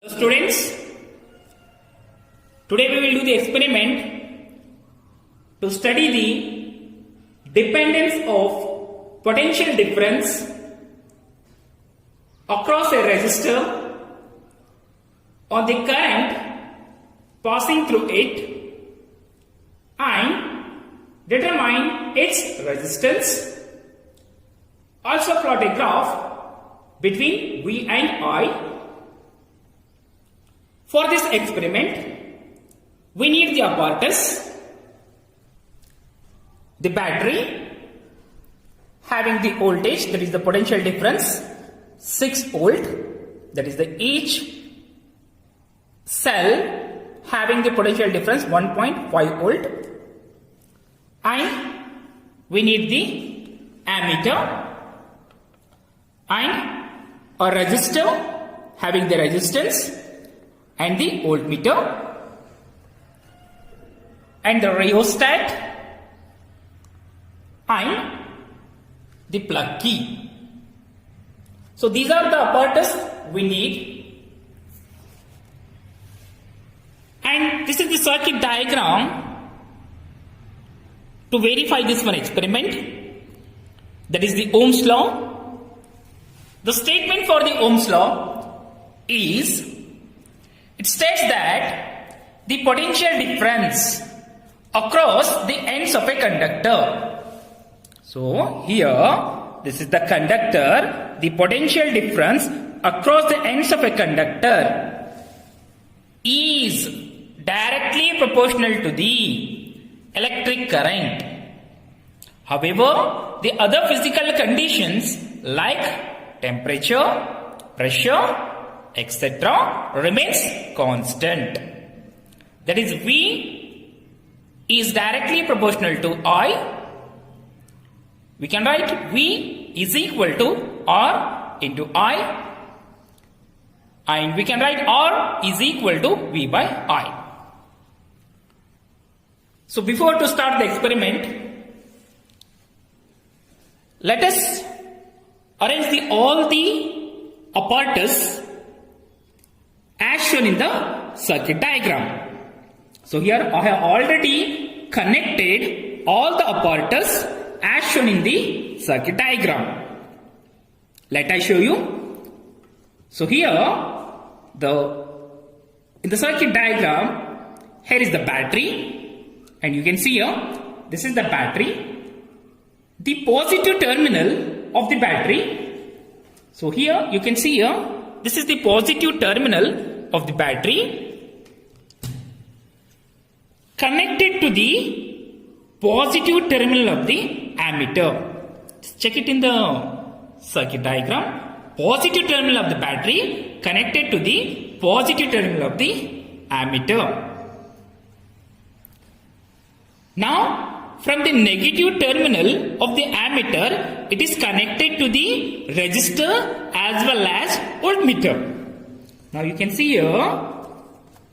Students, today we will do the experiment to study the dependence of potential difference across a resistor on the current passing through it and determine its resistance. Also plot a graph between V and I. For this experiment, we need the apparatus, the battery having the voltage, that is the potential difference, 6 volt, that is the each cell having the potential difference 1.5 volt, and we need the ammeter and a resistor having the resistance and the voltmeter and the rheostat and the plug key. So these are the apparatus we need, and this is the circuit diagram to verify this one experiment, that is the Ohm's law. The statement for the Ohm's law is, it states that the potential difference across the ends of a conductor. So here, this is the conductor, the potential difference across the ends of a conductor is directly proportional to the electric current. However, the other physical conditions like temperature, pressure, etc. remains constant. That is, V is directly proportional to I. We can write V is equal to R into I, and we can write R is equal to V by I. So before to start the experiment, let us arrange all the apparatus as shown in the circuit diagram. So here I have already connected all the apparatus as shown in the circuit diagram. Let I show you. So here in the circuit diagram, here is the battery, and you can see here, this is the battery, the positive terminal of the battery. So here you can see here, this is the positive terminal of the battery connected to the positive terminal of the ammeter. Just check it in the circuit diagram. Positive terminal of the battery connected to the positive terminal of the ammeter. Now, from the negative terminal of the ammeter, it is connected to the resistor as well as voltmeter. Now you can see here,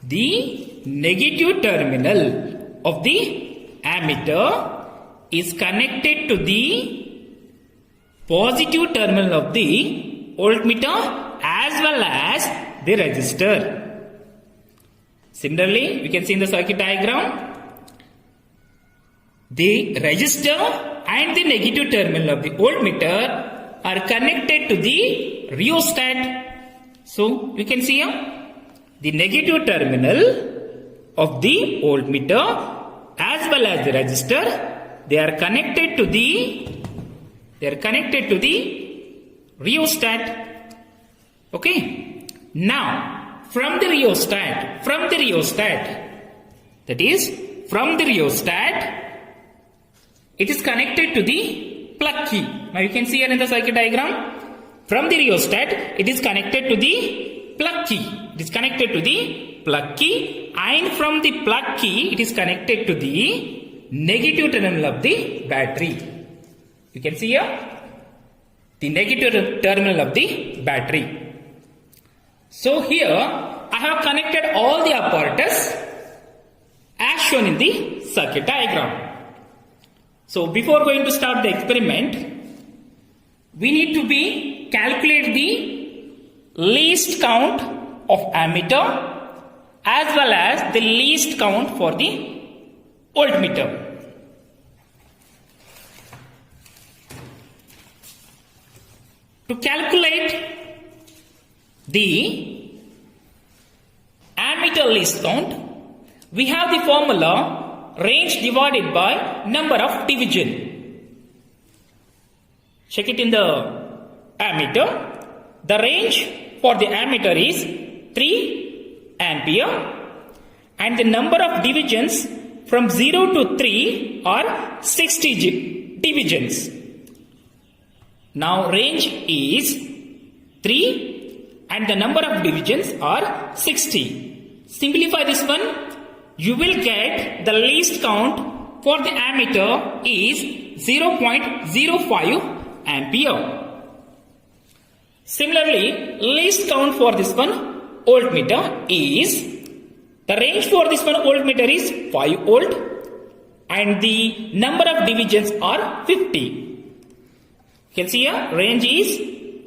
the negative terminal of the ammeter is connected to the positive terminal of the voltmeter as well as the resistor. Similarly, we can see in the circuit diagram, the resistor and the negative terminal of the voltmeter are connected to the rheostat. So we can see here, the negative terminal of the voltmeter as well as the resistor, they are connected to the rheostat. Okay. Now from the rheostat, that is from the rheostat, it is connected to the plug key. Now you can see here in the circuit diagram, from the rheostat, it is connected to the plug key. It is connected to the plug key, and from the plug key, it is connected to the negative terminal of the battery. You can see here, the negative terminal of the battery. So here, I have connected all the apparatus as shown in the circuit diagram. So before going to start the experiment, we need to calculate the least count of ammeter as well as the least count for the voltmeter. To calculate the ammeter least count, we have the formula range divided by number of division. Check it in the ammeter. The range for the ammeter is 3 ampere and the number of divisions from 0 to 3 are 60 divisions. Now range is 3 and the number of divisions are 60. Simplify this one. You will get the least count for the ammeter is 0.05 ampere. Similarly, least count for this one voltmeter is, the range for this one voltmeter is 5 volt and the number of divisions are 50. You can see here range is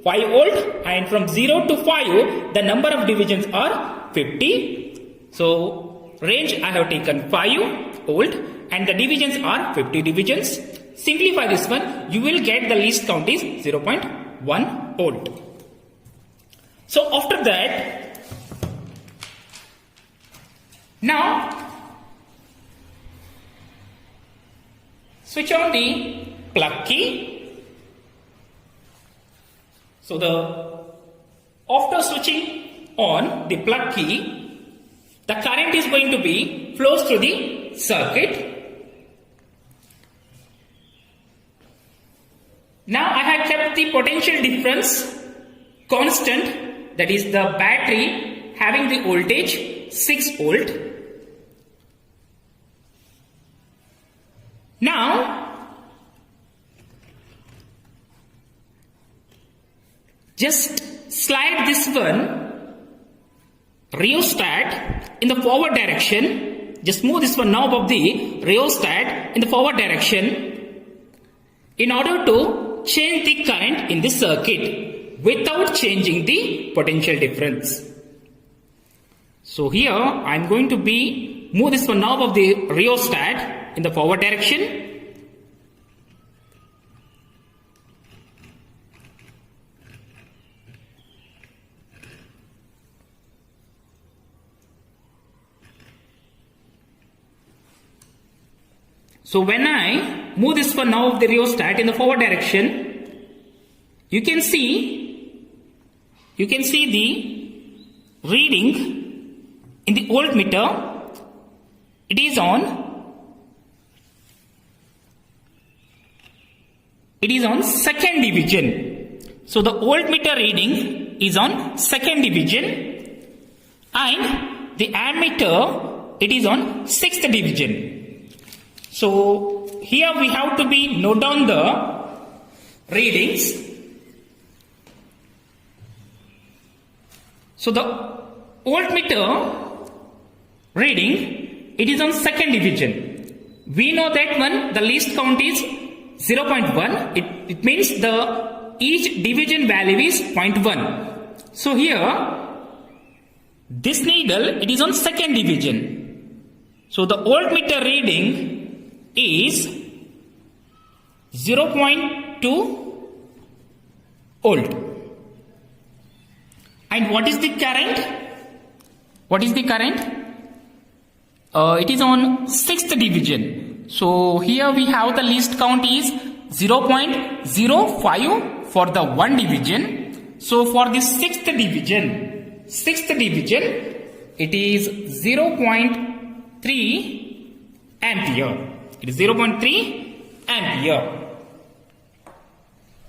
5 volt and from 0 to 5 the number of divisions are 50. So range I have taken 5 volt and the divisions are 50 divisions. Simplify this one, you will get the least count is 0.1 volt. So after that, now switch on the plug key. So after switching on the plug key, the current is going to be flows through the circuit. Now I have kept the potential difference constant, that is the battery having the voltage 6 volt. Now just slide this one rheostat in the forward direction. Just move this one knob of the rheostat in the forward direction in order to change the current in the circuit without changing the potential difference. So here I am going to move this one knob of the rheostat in the forward direction. So when I move this one knob of the rheostat in the forward direction, you can see the reading in the voltmeter. It is on second division. So the voltmeter reading is on second division and the ammeter, it is on sixth division. So here we have to note down the readings. So the voltmeter reading, it is on second division. We know that one, the least count is 0.1. It means each division value is 0.1. So here, this needle, it is on second division. So the voltmeter reading is 0.2 volt. And what is the current? What is the current? It is on sixth division. So here we have the least count is 0.05 for the one division. So for the sixth division, it is 0.3 ampere. It is 0.3 ampere.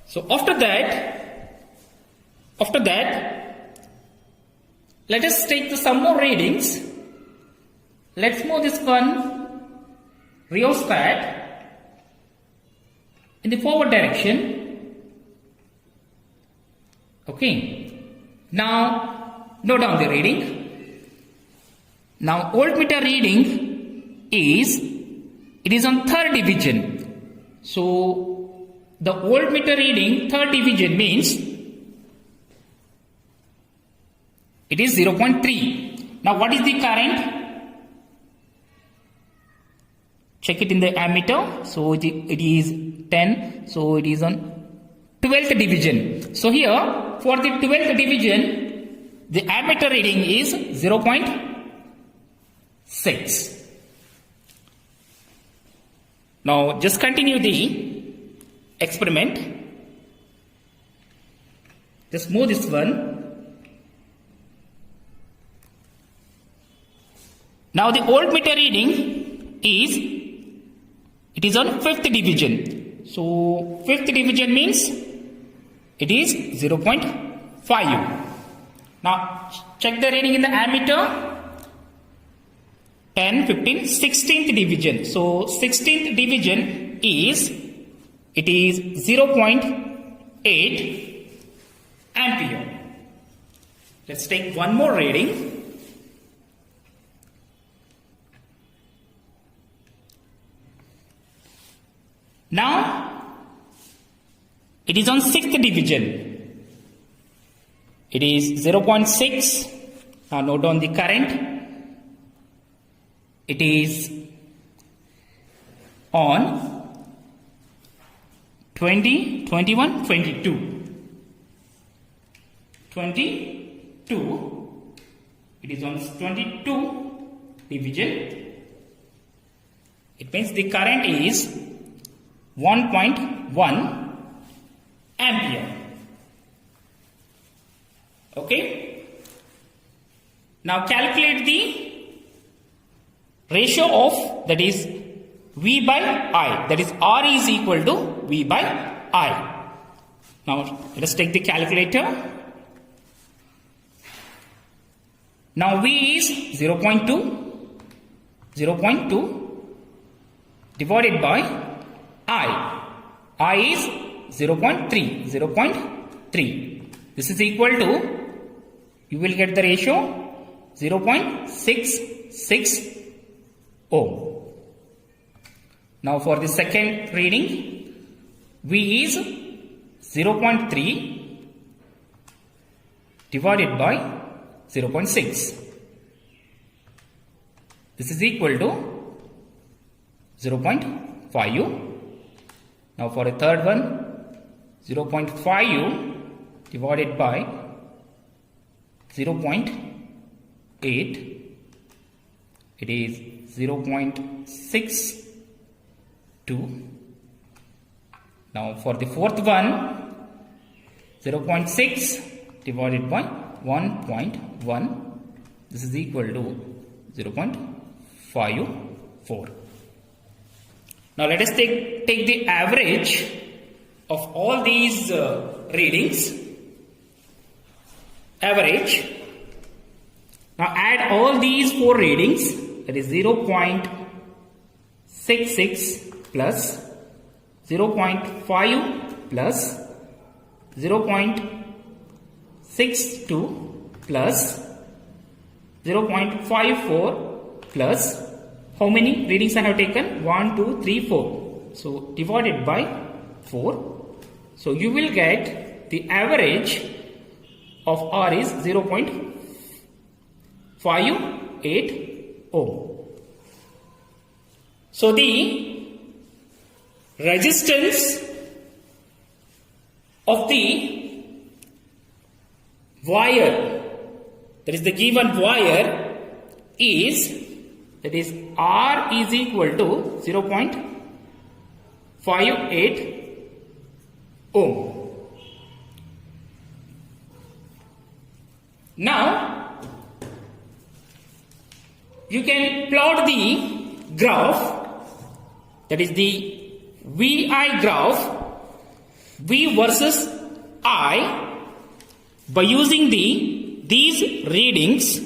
So after that, let us take some more readings. Let's move this one rheostat in the forward direction. Okay. Now note down the reading. Now voltmeter reading is on third division. So the voltmeter reading third division means It is 0.3. Now what is the current? Check it in the ammeter. So it is 10. So it is on 12th division. So here for the 12th division, the ammeter reading is 0.6. Now just continue the experiment. Just move this one. Now the voltmeter reading is, it is on 5th division. So 5th division means it is 0.5. Now check the reading in the ammeter. 10, 15, 16th division. So 16th division is, it is 0.8 ampere. Let's take one more reading. Now it is on 6th division. It is 0.6. Now note down the current. It is on 20, 21, 22. 22. It is on 22 division. It means the current is 1.1 ampere. Okay. Now calculate the ratio of, that is V by I, that is R is equal to V by I. Now let us take the calculator. Now V is 0.2, 0.2 divided by I is 0.3, 0.3. This is equal to, you will get the ratio 0.66 ohm. Now for the second reading, V is 0.3 divided by 0.6. This is equal to 0.5. Now for a third one, 0.5 divided by 0.8. It is 0.62. Now for the fourth one, 0.6 divided by 1.1. This is equal to 0.54. Now let us take the average of all these readings. Average. Now add all these four readings, that is 0.66 plus 0.5 plus 0.62 plus 0.54 plus, how many readings I have taken? 1, 2, 3, 4. So divided by 4. So you will get the average of R is 0.58 ohm. So the resistance of the wire, that is the given wire, is, that is R is equal to 0.58 ohm. Now you can plot the graph, that is the VI graph, V versus I, by using these readings.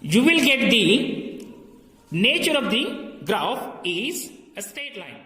You will get the nature of the graph is a straight line.